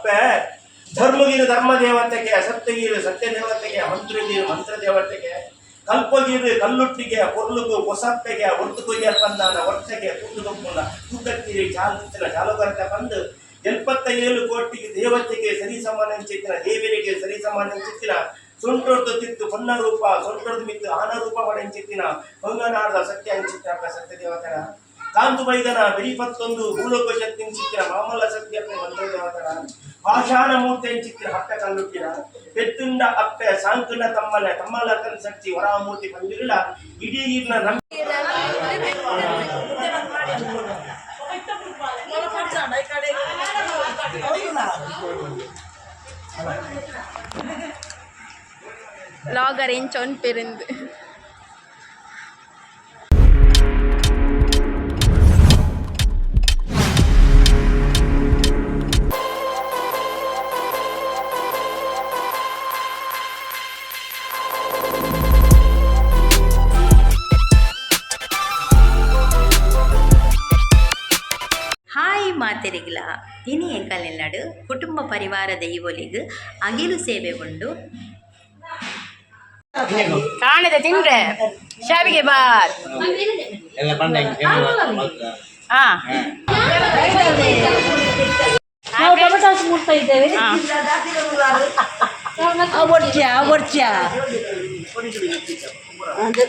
ಅಪ್ಪೆ ಧರ್ಮಗಿರು ಧರ್ಮ ದೇವತೆಗೆ, ಸತ್ಯಗಿರು ಸತ್ಯ ದೇವತೆಗೆ, ಮಂತ್ರಗಿರು ಮಂತ್ರ ದೇವತೆಗೆ, ಕಲ್ಪಗಿರು ಕಲ್ಲುಟ್ಟಿಗೆ, ಪೊರ್ಲುಗು ಹೊಸಪ್ಪೆಗೆ, ಒಟ್ಟು ಕೊಯ್ಯ ಬಂದಾನ ಒಟ್ಟೆಗೆ ಕೂಟುಗೊಪ್ಪುಲ ಕೂಟಕ್ಕಿರಿ ಚಾಲುತ್ತಿನ ಚಾಲುಗರತೆ ಬಂದು 77 ಕೋಟಿಗೆ ದೇವತೆಗೆ ಸರಿ ಸಮಾನಂಚಿತ್ತಿನ ದೇವರಿಗೆ ಸರಿ ಸಮಾನಂಚಿತ್ತಿನ ಸೊಂಟೊಡ್ದು ತಿತ್ತು ಹೊನ್ನ ರೂಪ ಸೊಂಟೊಡ್ದು ಮಿತ್ತು ಆನ ರೂಪ ಪಡೆಂಚಿತ್ತಿನ ಹೊಂಗನಾರ್ದ ಸತ್ಯ ಅಂಚಿತ್ತ ಸತ್ಯ ದೇವತರ ಕಾಂತು ಬೈದನ ಬೆರಿಪತ್ತೊಂದು ಭೂಲೋಕ ಶಕ್ತಿ ಚಿತ್ತಿನ ಮಾಮಲ್ಲ ಸತ್ಯ ಮಂತ್ರ ದೇವತರ ಭಾಷಾನ ಮೂರ್ತಿ ಅಂಚಿತ್ತಿನ ಹಟ್ಟ ಕಲ್ಲುಟ್ಟಿನ ಪೆತ್ತುಂಡ ಅಪ್ಪೆ ಸಾಂಕುಂಡ ತಮ್ಮಲ ಕನ್ ಸಚ್ಚಿ ಹೊರಾಮೂರ್ತಿ ಬಂದಿರಲಿಲ್ಲ ಇಡೀ ಇರ್ನ லாகர் சொன் பெருந்து ಮಾತೆರೆಗಿಲ ಇನಿ ಎಂಕಲ್ನೆಲ್ಲಾಡು ಕುಟುಂಬ ಪರಿವಾರ ದೈವೊಲಿಗ್ ಅಗಿಲು ಸೇವೆ ಉಂಡು ಕಾಣದ ತಿಂಡ್ರೆ ಶಾವಿಗೆ ಬಾತ್ ಮುಡ್ತಾ ಇದ್ದೇವೆ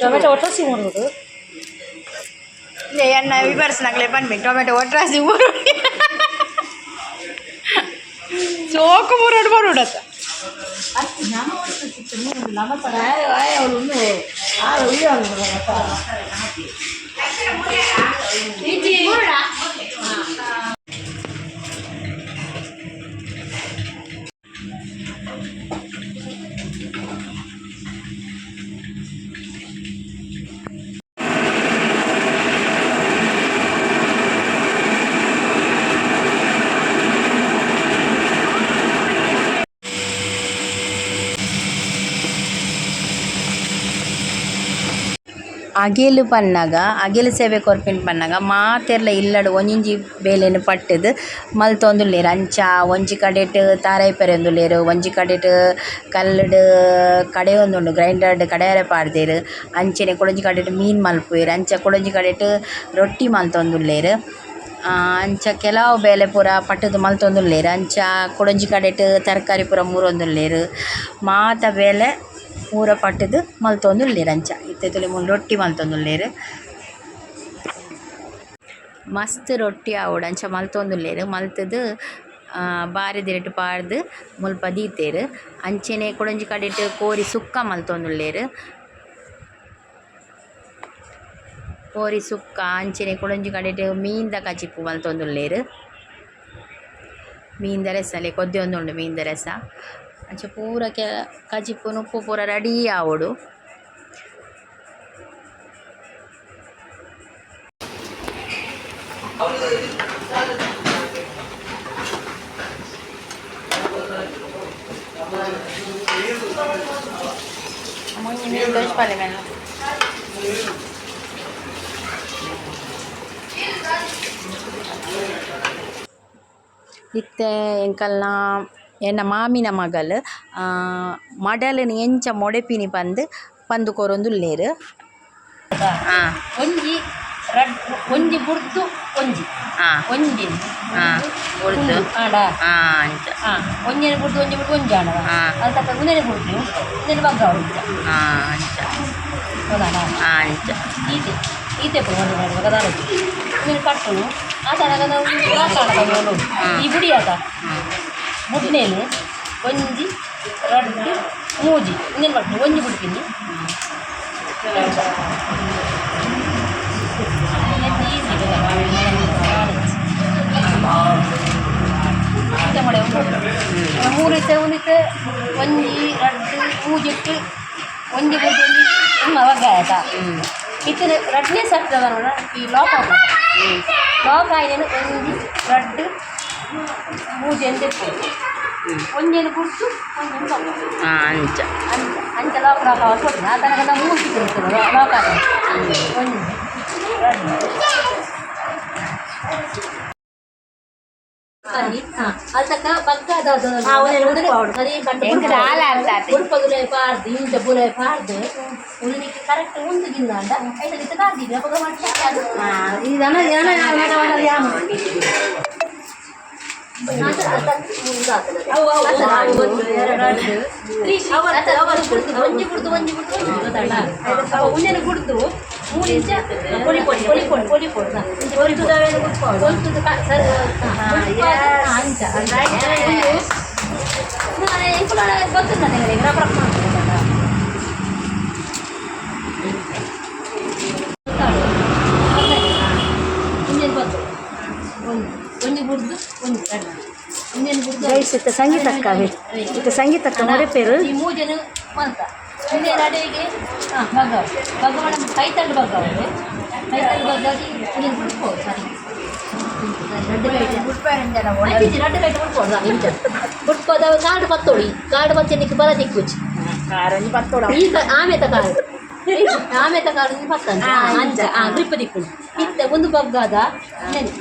ಟೊಮೆಟೊ ಒಟ್ಟಾಸಿ ಮಾಡೋದು ಎಣ್ಣ ವಿವರಿಸಿನಾಗಲೇ ಬಂದ್ಬಿಟ್ಟು ಟೊಮೆಟೊ ಒಟ್ರಾಸಿ ಊರುಡಿ ಸೋಕು ಊರೋಡು ಬರುಡತ್ತ ಅಗೆಲು ಪನ್ನಗ ಅಗೆಲು ಸೇವೆ ಕೊರ್ಪಿನ ಪನ್ನಗ ಮಾತೆರ್ಲ ಇಲ್ಲಡು ಒಂಜಿ ಬೇಲೆನು ಪಟ್ಟದು ಮಲ್ತೊಂದುಲ್ಲೆರ್ ಅಂಚ ಒಂಜಿ ಕಡೆಟ್ ತಾರಾಯಿಪರೆ ಒಂದುಲ್ಲೆರ್ ಒಂಜಿ ಕಡೆಟ್ ಕಲ್ಲುಡು ಕಡೆ ಒಂದುಂಡು ಗ್ರೈಂಡರ್ಡ್ ಕಡೆಯರೆ ಪಾಡ್ದೆರ್ ಅಂಚನೆ ಕೊಳಂಜಿ ಕಡೆಟ್ ಮೀನು ಮಲ್ಪುವೆರ್ ಅಂಚ ಕೊಳಂಜಿ ಕಡೆಟ್ ರೊಟ್ಟಿ ಮಲ್ತೊಂದುಲ್ಲೆರ್ ಅಂಚ ಕೆಲವು ಬೇಲೆ ಪೂರ ಪಟ್ಟದು ಮಲ್ತೊಂದುಲ್ಲೆರ್ ಅಂಚ ಕೊಳಂಜಿ ಕಡೆಟ್ ತರಕಾರಿ ಪೂರ ಮೂರೊಂದುಲ್ಲೆರ್ ಮಾತ ಬೇಲೆ ಮೂರ ಪಟ್ಟದು ಮಲ್ತೊಂದುಲ್ಲೆರ್ ಅಂಚ ಇತ್ತೆತೊಲಿ ಮುನ್ ರೊಟ್ಟಿ ಮಲ್ತೊಂದುಲ್ಲೆರ್ ಮಸ್ತ್ ರೊಟ್ಟಿ ಆವೊಡು ಅಂಚ ಮಲ್ತೊಂದುಲ್ಲೆರ್ ಮಲ್ತದು ಬಾರಿ ದಿರಟ್ ಪಾಡ್ದು ಮುಲ್ಪ ದೀತೆರ್ ಅಂಚನೆ ಕೊಡಂಜಿ ಕಡೆಟ್ ಕೋರಿ ಸುಕ್ಕ ಮಲ್ತೊಂದುಲ್ಲೆರ್ ಕೋರಿ ಸುಕ್ಕ ಅಂಚನೆ ಕೊಡಂಜಿ ಕಡೆಟ್ ಮೀನ್ದ ಕಚಿಪ್ಪು ಮಲ್ತೊಂದುಲ್ಲೆರ್ ಮೀನ್ದ ರಸಲೆ ಕೊದ್ದೆ ಒಂದುಂಡು ಮೀನ್ದ ರಸ ಅಂಚ ಪೂರ ಕಜಿಪ್ಪು ಉಪ್ಪು ಪೂರ ರೆಡಿ ಆವೊಡು ಇತ್ತೆ ಎಂಕಲ್ನ ಎನ್ನ ಮಾಮಿನ ಮಗಲ್ ಮಡಲಿನ ಎಂಚ ಮೊಡೆಪಿನಿ ಪಂದು ಕೊರೊಂದುಲ್ಲೆರ್ ಒಂಜಿ ಒಂಜಿ ಬುಡ್ದು ಒಂಜಿ ಒಂಜಿ ಬುಡ್ದು ಆಡ ಅಂಚ ಒಂಜನೆ ಬುಡ್ದು ಒಂಜಿ ಬಿಟ್ಟು ಒಂಜಿ ಆಡ ಅದು ತಕ್ಕ ಉಂದನೆ ಬುಡ್ದು ಉಂದನೆ ಬಗ್ಗ ಅಂಚ ಹೌದಾಡ ಅಂಚ ಈತೆ ಈತೆ ಪುಡಿ ಮಾಡಿ ಕದಾರದು ಉಂದನೆ ಕಟ್ಟುನು ಆ ತನಕ ನಾವು ಈ ಬುಡಿ ಆತ ಬುಡ್ನೇನು ಒಂಜಿ ರಡ್ಡು ಮೂಜಿ ಇನ್ನೇನು ಮಾಡ್ತೀನಿ ಒಂಜಿ ಬಿಡ್ತೀನಿ ಮೂರಿತ್ತೆ ಉಂದಿತ್ತೆ ಒಂಜಿ ರಡ್ಡು ಮೂಜಿಟ್ಟು ಒಂಜಿ ಬಿಡ್ತೀನಿ ಅವಾಗ ಆಯ್ತಾ ಇತ್ತಿನ ರಡ್ನೇ ಸತ್ತದ ನೋಡ ಈ ಲಾಕ್ ಆಗ ಲಾಕ್ ಆಯ್ದೇನು ಒಂಜಿ ರಡ್ಡು ಮೂಜಿ ಅಂತ ಒಂಜೇನು ಕುಡ್ತು ಒಂಜೇನು ಅಂಚ ಅಂಚ ಲಾಕ್ ಲಾಕ್ ಹೊಟ್ಟು ಆ ತನಕ ನಾವು ಮೂರು ಸಿಕ್ಕಿರ್ತದೆ ಲಾಕ್ ಆಗ ಒಂಜಿ ರಡ್ಡು ಅದಕ್ಕ ಪಕ್ಕದ ಎಂಕ್ ದಾಲ ಅರ್ದಾತಿ. ಉಡುಪಗುಲೆ ಪಾರ್ದು ಇಂಚ ಬುಲೆ ಪಾರ್ದು ಉಳಿಲಿಕ್ಕೆ ಕರೆಕ್ಟ್ ಉಂದುಗಿಲ್ಲ ಅಂದ ಐದಕ್ಕೆ ತಾರ್ದಿದ್ದೆ ಅವಾಗ ಮಾಡ್ತಾರೆ ಅದು ಒಂಜಿ ಕುಡ್ದು ಉಂಜೆನ ಕುಡ್ದು 3 ಇಂಚ ಪೊಲಿ ಗೊತ್ತು ನನಗೆ ಒಂಜಿ ಬುಡ್ದು ಒಂದು ಇಂಜನ್ ಬುಡ್ದು ಸಂಗೀತಕ್ಕ ಸಂಗೀತಕ್ಕ ಮುಡಿಪೇರು ಈ ಮೂಜನು ಅಂತ ಹಿಂದೆ ಅಡಿಗೆ ಭಗವಾನ ಕೈತಂಡು ಭಗವಾನೆ ಕೈತಂಡು ಭಗವಾಗಿ ಇಂಜನ್ ಬಿಡ್ಬೋದು ಸರಿ ರಡ್ಡು ಬೈಟ್ ಬಿಡ್ಬೋದು ಇಂಚ ಬಿಡ್ಬೋದು ಕಾಡು ಪತ್ತೋಳಿ ಕಾಡು ಪಚ್ಚನಿಕ್ಕೆ ಬರ ದಿಕ್ಕುಚ್ಚಿ ಈಗ ಆಮೇತ ಕಾಡು ಕಾಡು ಪತ್ತಂತ ಅಂಚ ಗ್ರಿಪ್ ದಿಕ್ಕು ಇತ್ತ ಒಂದು ಬಗ್ಗದ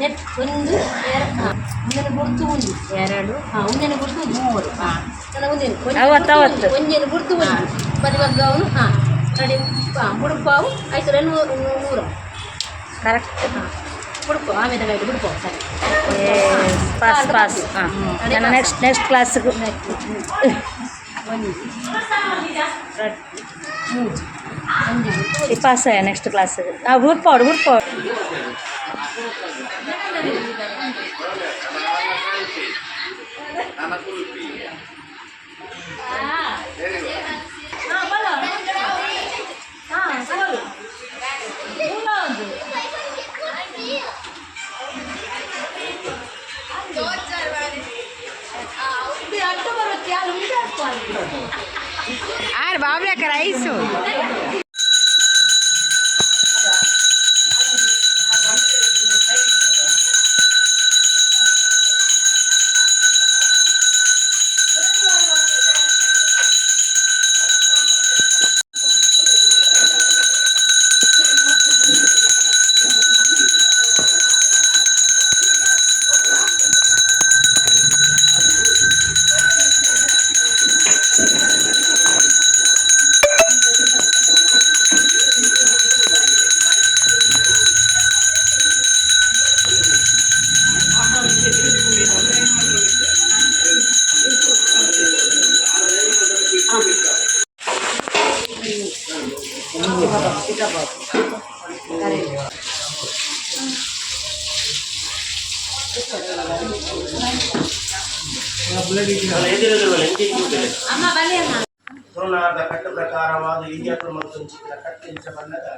ನೆಟ್ ಒಂದು ಒಂದನ್ನು ಗುರ್ತು ಒಂದು ಎರಡು ಒಂದನ್ನು ಗುರ್ತು 3 ಒಂದನ್ನು ಗುರ್ತು ಒಂದು ಪದಿ ಬಗ್ಗ ಅವನು ರೆಡಿ ಬುಡುಪಾವು ಆಯ್ತು 200 ಕರೆಕ್ಟ್ ಬುಡುಪು ಆಮೇಲೆ ಗಾಡಿ ಬುಡುಪಾವು ಸರಿ ಪಾಸ್ ನೆಕ್ಸ್ಟ್ ಕ್ಲಾಸ್ಗೂ ಪಾಸ್ ನೆಕ್ಸ್ಟ್ ಕ್ಲಾಸ್ಗೆ ಹುಡ್ಪಾಡು ಆರ್ ಬಾಬ್ಲಕ್ಕ ರೈಸು ತುಳುನಾಡ ಕಟ್ಟು ಪ್ರಕಾರವಾದ ಇತಿಹಾಸ ಮತ್ತು ಕಟ್ಟಿಂಚಬಲ್ಲದ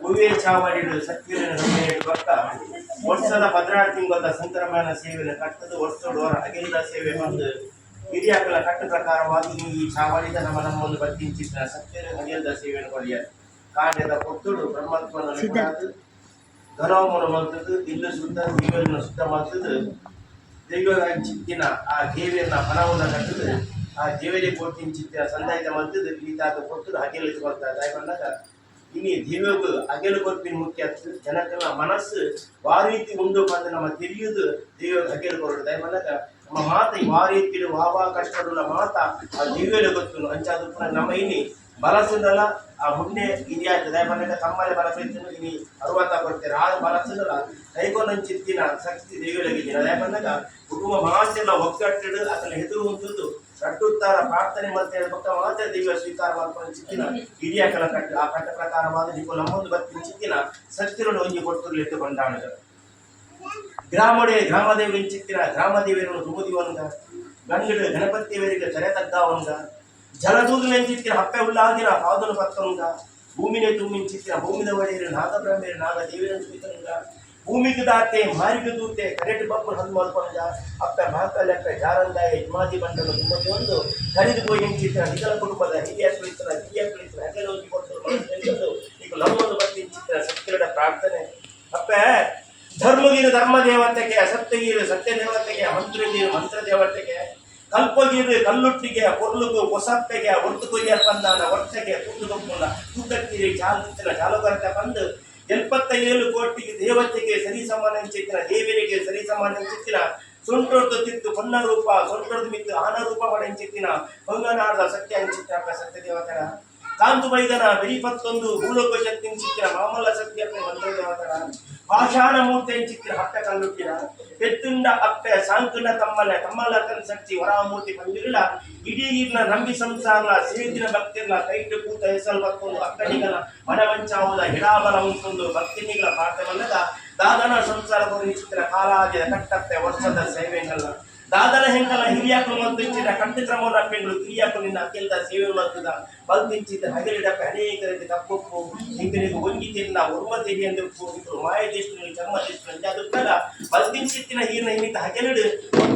ಹೂವೇ ಚಾವಡಿಡು ಸತ್ಯನ ರಮೆಯ ಪಕ್ಕ ವರ್ಷದ 16 ತಿಂಗಳ ಸಂಕ್ರಮಣ ಸೇವೆನ ಕಟ್ಟದ ವರ್ಷದವರ ಅಗಿಲ ಸೇವೆ ಬಂದು ಹಿರಿಯಕಲ ಕಟ್ಟು ಪ್ರಕಾರವಾದ ಈ ಚಾವಡಿದ ನಮ್ಮನ್ನು ಬತ್ತಿಂಚಿನ ಸತ್ಯನ ಅಗಿಲದ ಸೇವೆಯನ್ನು ಕೊಡಿಯ ಕಾಂಡದ ಕೊಟ್ಟುಡು ಬ್ರಹ್ಮತ್ವನ ಗರವಮನು ಮಲ್ತದ್ದು ಇಲ್ಲು ಶುದ್ಧ ಜೀವನ ಶುದ್ಧ ಮಲ್ತದ್ದು ದೈವದ ಚಿತ್ತಿನ ಆ ದೇವಿಯನ್ನ ಮನವನ್ನು ಕಟ್ಟದು ಆ ದೇವರಿಗೆ ಕೊಟ್ಟಿನ ಚಿತ್ತಿನ ಸಂದಾಯದ ಮಲ್ತದ್ದು ಈತಾದ ಕೊಟ್ಟದು ಅಗೆಲು ಕೊಡ್ತಾರೆ ದಯ ಬಂದಾಗ ಇನಿ ದೇವಗೂ ಅಗೆಲು ಕೊಟ್ಟಿನ ಮುಖ್ಯ ಜನಕ್ಕೆಲ್ಲ ಮನಸ್ಸು ವಾ ರೀತಿ ಉಂಡು ಬಂದು ನಮ್ಮ ತಿಳಿಯುವುದು ದೇವ ಅಗೆಲು ಕೊಡೋದು ದಯ ಬಂದಾಗ ನಮ್ಮ ಮಾತ ವಾ ರೀತಿ ವಾವಾ ಕಷ್ಟಡುಲ್ಲ ಮಾತ ಆ ದೇವರಿಗೆ ಗೊತ್ತು ಅಂಚಾದ ಪುನಃ ನಮ್ಮ ಇನಿ ಬಲಸುಂದಲ್ಲ ಆ ಮುಂದೆ ಇದ್ಯಾಯ್ತು ದಯ ಬಂದಾಗ ತಮ್ಮಲ್ಲಿ ಬಲಸಿದ್ದು ಇನಿ 60 ಕೊಡ್ತಾರೆ ಆ ಬಲಸುಂದಲ್ಲ ಕೈಗೊಂಚಿತ್ತಿನ ಶಕ್ತಿ ದೇವಿಯೊಳಗಿದ್ದೀನ ದಯ ಬಂದಾಗ ಕುಟುಂಬ ಮಾತೆಲ್ಲ ಒಗ್ಗಟ್ಟಿಡು ಅದನ್ನು ಹೆದರು ಹೊಂದುದು ಕಟ್ಟುತ್ತಾರ ಪ್ರಾರ್ಥನೆ ಮತ್ತೆ ಹೇಳ್ಬೇಕ ಮಾತ್ರ ದೇವಿಯ ಸ್ವೀಕಾರ ಮಾಡ್ಕೊಂಡು ಚಿತ್ತಿನ ಹಿರಿಯಕಲ ಕಟ್ಟು ಆ ಕಟ್ಟ ಪ್ರಕಾರವಾದ ನೀವು ನಮ್ಮೊಂದು ಬರ್ತೀನಿ ಚಿತ್ತಿನ ಸತ್ಯರನ್ನು ಒಂಜಿ ಕೊಟ್ಟು ಎತ್ತುಕೊಂಡಾಣಗ ಗ್ರಾಮದೇವಿ ಚಿತ್ತಿನ ಗ್ರಾಮದೇವಿಯನ್ನು ದುಮುದಿವನ್ಗ ಗಂಗಡು ಗಣಪತಿಯವರಿಗೆ ತೆರೆ ತಗ್ಗಾವನ್ಗ ಜಲದೂದನ ಚಿತ್ತಿನ ಹಪ್ಪೆ ಉಳ್ಳಾಗಿನ ಪಾದನು ಪತ್ತಂಗ ಭೂಮಿನೇ ತುಂಬಿನ ಚಿತ್ತಿನ ಭೂಮಿದ ಒಡೆಯರು ನಾಗಬ್ರಹ್ಮೇರು ನಾಗ ದೇವಿನ ಸ್ವೀಕರಂಗ ಭೂಮಿಗೆ ದಾತೆ ಮಾರಿಗೆ ದೂತೆ ಕರೆಟ್ ಬಬ್ಬರು ಹಂದು ಮಾಡ್ಕೊಂಡ ಅಪ್ಪ ಮಹಾಕಾಲಕ್ಕ ಜಾರಂದಾಯ ಹಿಮಾದಿ ಬಂಡಲು ನಿಮಗೆ ಒಂದು ಕರೆದು ಹೋಗಿ ಹೆಂಚಿತ್ತಿನ ನಿಗಲ ಕುಟುಂಬದ ಹಿರಿಯ ಕುಳಿತನ ಹಗಲು ಹೋಗಿ ಕೊಟ್ಟು ಈಗ ನಮ್ಮೊಂದು ಬರ್ತೀನಿ ಚಿತ್ತಿನ ಸತ್ಯದ ಪ್ರಾರ್ಥನೆ ಅಪ್ಪ ಧರ್ಮಗೀರು ಧರ್ಮ ದೇವತೆಗೆ ಸತ್ಯಗೀರು ಸತ್ಯ ದೇವತೆಗೆ ಮಂತ್ರಗೀರು ಮಂತ್ರ ದೇವತೆಗೆ ಕಲ್ಪಗೀರು ಕಲ್ಲುಟ್ಟಿಗೆ ಕೊರ್ಲುಗು ಕೊಸಪ್ಪೆಗೆ ಒಟ್ಟು ಕೊಯ್ಯ ಬಂದಾನ ಒಟ್ಟೆಗೆ ಕೂಟುಕೊಂಡ ಕೂಟಕ್ಕಿರಿ ಚಾಲಿನ ಚಾಲುಕರ್ತ ಬಂದು 77 ಕೋಟಿಗೆ ದೇವತೆಗೆ ಸರಿ ಸಮಾನ ಚಿತ್ತಿನ ದೇವರಿಗೆ ಸರಿ ಸಮಾನ ಚಿತ್ತಿನ ಸೊಂಟೊರ್ದು ತಿತ್ತು ಹೊನ್ನ ರೂಪ ಸೊಂಟೊರ್ದು ಮಿತ್ತು ಆನ ರೂಪ ಪಡೆಂಚಿತ್ತಿನ ಹೊಂಗನಾರ್ದ ಸತ್ಯ ಅಂಚಿತ್ತ ಸತ್ಯ ದೇವತರ ಕಾಂತು ಬೈದನ ಬೆರಿಪತ್ತೊಂದು ಭೂಲೋಕ ಶಕ್ತಿ ಚಿತ್ತಿನ ಮಾಮಲ್ಲ ಸತ್ಯ ಮಂತ್ರ ದೇವತರ ಪಾಷಾಣ ಮೂರ್ತಿ ಚಿತ್ತಿನ ಹಟ್ಟ ಕಲ್ಲುಟ್ಟಿನ ಪೆತ್ತುಂಡ ಅಪ್ಪೆ ಸಾಂಕುಂಡ ತಮ್ಮಲ ಸಚ್ಚಿ ಹೊರಾಮೂರ್ತಿ ಬಂದಿರಲಿಲ್ಲ ಇಡೀ ಇರ್ನ ನಂಬಿ ಸಂಸಾರ ಸೇದಿನ ಭಕ್ತಿರ್ಲ ಕೈಟ್ ಕೂತ ಹೆಸರು ಬರ್ತೊಂದು ಅಕ್ಕನಿಗಲ ಮನವಂಚಾವುದ ಹಿಡಾಬಲ ಉಂಟೊಂದು ಭಕ್ತಿನಿಗಳ ಪಾಠವಲ್ಲದ ದಾದನ ಸಂಸಾರ ಚಿತ್ರ ಕಾಲಾದಿನ ಕಟ್ಟಪ್ಪೆ ವರ್ಷದ ಸೇವೆಗಲ್ಲ ದಾದನ ಹೆಂಗಲ ಹಿರಿಯಾಕಲು ಮತ್ತು ಇಚ್ಚಿನ ಕಟ್ಟಕ್ರಮವನ್ನು ಅಪ್ಪೆಗಳು ಕಿರಿಯಾಕಲು ನಿನ್ನ ಅತ್ಯಂತ ಸೇವೆ ಮಾಡ್ತದ ಬಲ್ತಿಂಚಿದ ಹಗಲಿಡಪ್ಪ ಅನೇಕ ರೀತಿ ತಪ್ಪೊಪ್ಪು ಹಿಂಗನಿಗೆ ಒಂಗಿತಿಲ್ಲ ಉರ್ಮತಿಗೆ ಎಂದು ಇಬ್ಬರು ಮಾಯದೇಶನಲ್ಲಿ ಚರ್ಮದೇಶನಲ್ಲಿ ಅದು ಕಲ ಬಲ್ತಿಂಚಿತ್ತಿನ ಹೀರ್ನ ಇನ್ನಿತ ಹಗಲಿಡು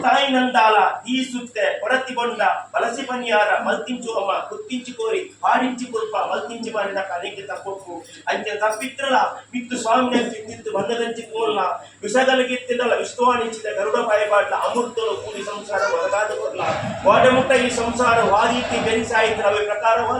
ತಾಯಿ ನಂದಾಲ ಈ ಸುತ್ತೆ ಕೊಡತಿ ಬೊಂಡ ಬಲಸಿ ಪನಿಯಾರ ಮಲ್ತಿಂಚು ಅಮ್ಮ ಕುತ್ತಿಂಚು ಕೋರಿ ಹಾಡಿಂಚಿ ಕುಲ್ಪ ಮಲ್ತಿಂಚು ಮಾಡಿದ ಅನೇಕ ತಪ್ಪೊಪ್ಪು ಅಂಚೆ ತಪ್ಪಿತ್ರಲ್ಲ ಮಿತ್ತು ಸ್ವಾಮಿ ಚಿತ್ತಿತ್ತು ಬಂದದಂಚಿ ಕೋಲ್ನ ವಿಷಗಲಗಿತ್ತಿದ್ದಲ್ಲ ವಿಶ್ವಾನಿಂಚಿದ ಗರುಡ ಬಾಯಬಾಡ್ಲ ಅಮೃತರು ಕೂಡಿ ಸಂಸಾರ ಒಳಗಾದ ಕೊಡ್ಲ ವಾಡಮುಟ್ಟ ಈ ಸಂಸಾರ ವಾದೀತಿ ಬೆರಿಸಾಯಿತು ಅವೇ ಪ್ರಕಾರವಾದ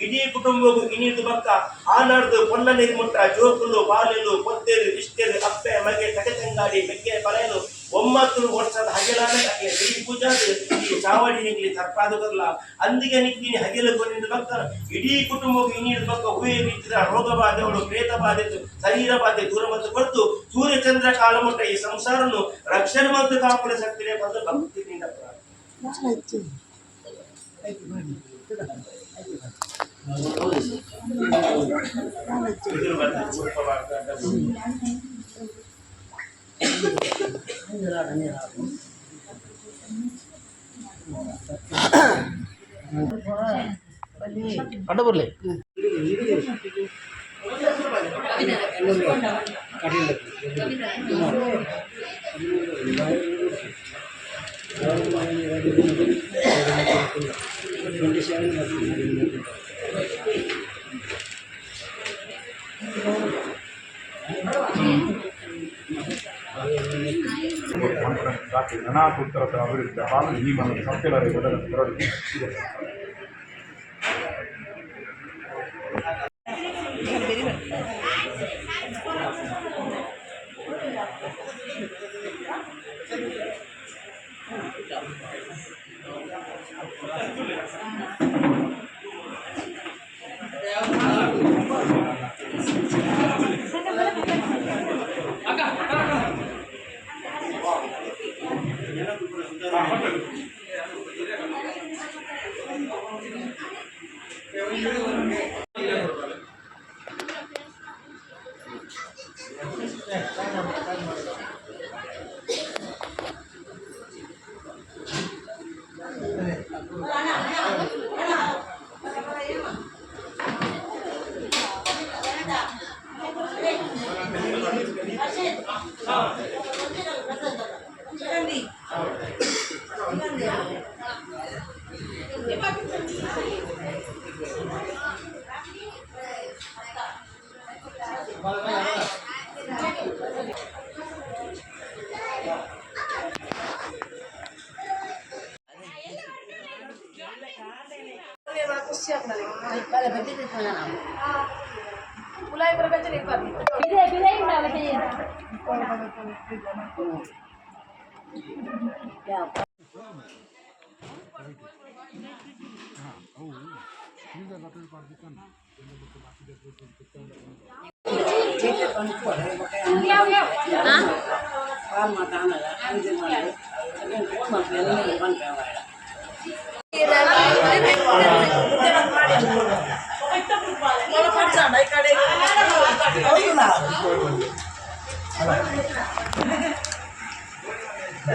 ಇಡೀ ಕುಟುಂಬವು ಇನಿದು ಬಕ್ಕ ಆನಾಡ್ದು ಪೊನ್ನ ನಿರ್ಮುಟ್ಟ ಜೋಕುಲು ಬಾಲೆಲು ಪೊತ್ತೇರು ಇಷ್ಟೇರು ಅಪ್ಪೆ ಮಗೆ ತಗತಂಗಾಡಿ ಮೆಕ್ಕೆ ಬರೆಯಲು 9 ವರ್ಷದ ಹಗೆಲಾನ ಬೆಳಿ ಪೂಜಾದು ಈ ಚಾವಡಿ ನಿಗ್ಲಿ ಸರ್ಪಾದು ಬರಲ ಅಂದಿಗೆ ನಿಕ್ಕಿನಿ ಹಗೆಲು ಕೊನಿಂದ ಬಕ್ಕ ಇಡೀ ಕುಟುಂಬವು ಇನಿದು ಬಕ್ಕ ಹೂವೆ ಬಿದ್ದ ರೋಗ ಬಾಧೆಗಳು ಪ್ರೇತ ಬಾಧೆ ಶರೀರ ಬಾಧೆ ದೂರ ಮತ್ತು ಕೊಡ್ತು ಸೂರ್ಯ ಚಂದ್ರ ಕಾಲಮುಟ್ಟ ಈ ಸಂಸಾರನ್ನು ರಕ್ಷಣೆ ಮತ್ತು ಕಾಪಾಡ ಶಕ್ತಿನೇ ಬಂದು ಭಕ್ತಿನಿಂದ ಅಡ್ಡ ಬರಲಿ ಋಣಾಪುತ್ರ ಅಭಿವೃದ್ಧ ಹಾಗೂ ಈ ಮನ ಸಂಸ್ಥೆಗಳ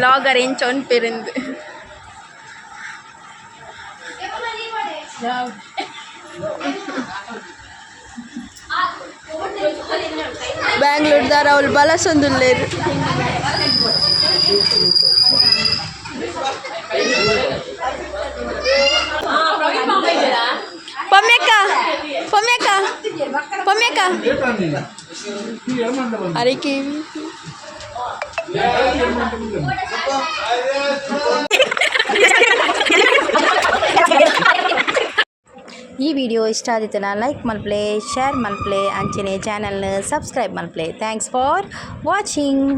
லாகர் சொன் பிரிந்து பெங்களூர் ದಾರ ಅವಳು ಬಲಸೊಂದುಲ್ಲೇರು ಪಮ್ಯಕ್ಕ ಪಮ್ಯಕ್ಕ ಪಮ್ಯಕ್ಕ ಅರೆಕೆ ಈ ವಿಡಿಯೋ ಇಷ್ಟ ಆದಿತ್ತಲ್ಲ ಲೈಕ್ ಮಲ್ಪ್ಲೆ ಶೇರ್ ಮಲ್ಪ್ಲೆ ಅಂಚನೆ ಚಾನಲ್ನ ಸಬ್ಸ್ಕ್ರೈಬ್ ಮಲ್ಪ್ಲೆ ಥ್ಯಾಂಕ್ಸ್ ಫಾರ್ ವಾಚಿಂಗ್.